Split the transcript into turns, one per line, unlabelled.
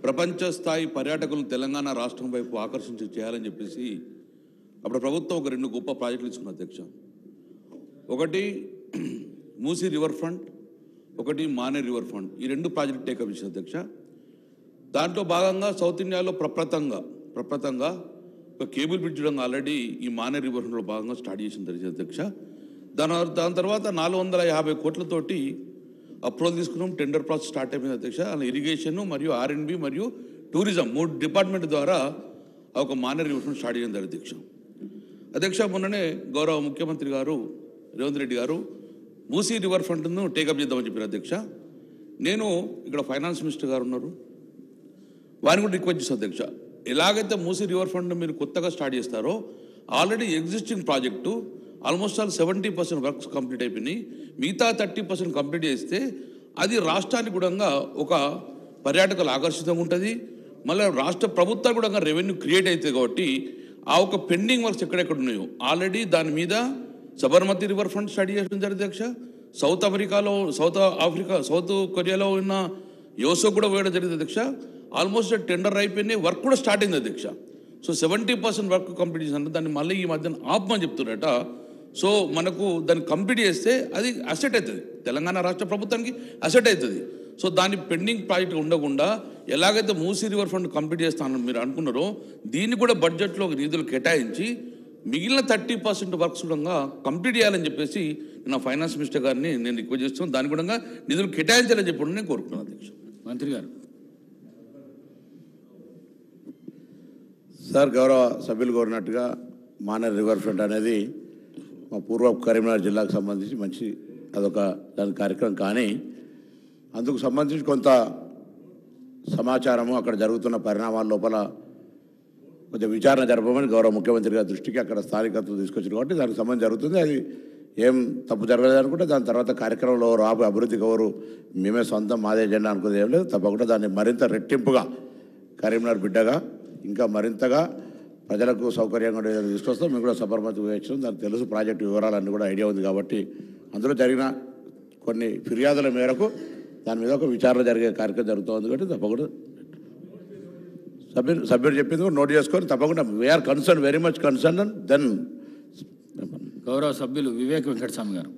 ప్రపంచ స్థాయి పర్యాటకులను తెలంగాణ రాష్ట్రం వైపు ఆకర్షించి చేయాలని చెప్పేసి అప్పుడు ప్రభుత్వం ఒక 2 గొప్ప ప్రాజెక్టులు ఇచ్చుకుంది అధ్యక్ష. ఒకటి మూసీ రివర్ ఫ్రంట్, ఒకటి మానే రివర్ ఫ్రంట్. ఈ 2 ప్రాజెక్టు టేకప్ ఇచ్చింది అధ్యక్ష. దాంట్లో భాగంగా సౌత్ ఇండియాలో ప్రప్రథంగా ఒక కేబుల్ బ్రిడ్జ్ ఆల్రెడీ ఈ మానే రివర్ ఫ్రంట్లో భాగంగా స్టార్ట్ చేసింది అధ్యక్ష. దాని తర్వాత 450 కోట్లతోటి అప్రూవల్ తీసుకున్నాం. టెండర్ ప్రాసెస్ స్టార్ట్ అయిపోయింది అధ్యక్ష. అలా ఇరిగేషన్ మరియు R&B మరియు టూరిజం 3 డిపార్ట్మెంట్ ద్వారా ఒక మానే రివర్ ఫ్రంట్ స్టార్ట్ చేసింది అధ్యక్ష. మొన్ననే గౌరవ ముఖ్యమంత్రి గారు రేవంత్ రెడ్డి గారు మూసీ రివర్ ఫ్రంట్ను టేకప్ చేద్దామని చెప్పారు అధ్యక్ష. నేను ఇక్కడ ఫైనాన్స్ మినిస్టర్ గారు ఉన్నారు, వారిని కూడా రిక్వెస్ట్ చేస్తాను అధ్యక్ష. ఎలాగైతే మూసీ రివర్ ఫ్రంట్ మీరు కొత్తగా స్టార్ట్ చేస్తారో already existing project almost 70% works complete అయిపోయినాయి. మిగతా 30% కంప్లీట్ చేస్తే అది రాష్ట్రానికి కూడా ఒక పర్యాటకులు ఆకర్షితంగా ఉంటుంది. మళ్ళీ రాష్ట్ర ప్రభుత్వానికి కూడా రెవెన్యూ క్రియేట్ అవుతుంది. కాబట్టి ఆ ఒక పెండింగ్ వర్క్స్ ఎక్కడెక్కడ ఉన్నాయో ఆల్రెడీ దాని మీద సబర్మతి రివర్ ఫ్రంట్ స్టడీ చేసిన అధ్యక్ష. సౌత్ కొరియాలో ఉన్న యోసో కూడా వేయడం జరిగింది అధ్యక్ష. ఆల్మోస్ట్ టెండర్ అయిపోయినాయి, వర్క్ కూడా స్టార్ట్ అయింది అధ్యక్ష. సో 70% వర్క్ కంప్లీట్ చేసిన దాన్ని మళ్ళీ ఈ మధ్యన ఆపమని చెప్తున్నారట. సో మనకు దాన్ని కంప్లీట్ చేస్తే అది అసెట్ అవుతుంది, తెలంగాణ రాష్ట్ర ప్రభుత్వానికి అసెట్ అవుతుంది. సో దాని పెండింగ్ ప్రాజెక్ట్ ఉండకుండా ఎలాగైతే మూసీ రివర్ ఫ్రంట్ కంప్లీట్ చేస్తానని మీరు అనుకున్నారో దీన్ని కూడా బడ్జెట్లో నిధులు కేటాయించి మిగిలిన 30% వర్క్స్ కూడా కంప్లీట్ చేయాలని చెప్పేసి నా ఫైనాన్స్ మినిస్టర్ గారిని నేను రిక్వెస్ట్ చేస్తున్నాను. దాని కూడా నిధులు కేటాయించాలని చెప్పి నేను కోరుకున్నాను అధ్యక్ష.
మంత్రి గారు.
సార్, గౌరవ సభ్యులు కోరినట్టుగా మానే రివర్ ఫ్రంట్ అనేది మా పూర్వ కరీంనగర్ జిల్లాకు సంబంధించి మంచి అదొక దాని కార్యక్రమం. కానీ అందుకు సంబంధించి కొంత సమాచారము అక్కడ జరుగుతున్న పరిణామాల లోపల కొంచెం విచారణ జరపమని గౌరవ ముఖ్యమంత్రి గారి దృష్టికి అక్కడ స్థానికతలు తీసుకొచ్చారు. కాబట్టి దానికి సంబంధించి జరుగుతుంది. అది ఏం తప్పు జరగలేదు అనుకుంటే దాని తర్వాత కార్యక్రమంలో రాబోయే అభివృద్ధికి ఎవరు మేమే సొంతం మాదే జెండా అనుకునేది ఏం లేదు. తప్పకుండా దాన్ని మరింత రెట్టింపుగా కరీంనగర్ బిడ్డగా ఇంకా మరింతగా ప్రజలకు సౌకర్యంగా తీసుకొస్తాం. మేము కూడా సబర్మతి వేయించాం, దానికి తెలుసు ప్రాజెక్టు వివరాలన్నీ కూడా ఐడియా ఉంది. కాబట్టి అందులో జరిగిన కొన్ని ఫిర్యాదుల మేరకు దాని మీద ఒక విచారణ జరిగే కార్యక్రమం జరుగుతుంది. కాబట్టి తప్పకుండా సభ్యులు చెప్పింది కూడా నోట్ చేసుకొని తప్పకుండా we are concern, very much concern. Then
గౌరవ సభ్యులు వివేక్ వెంకటస్వామి గారు.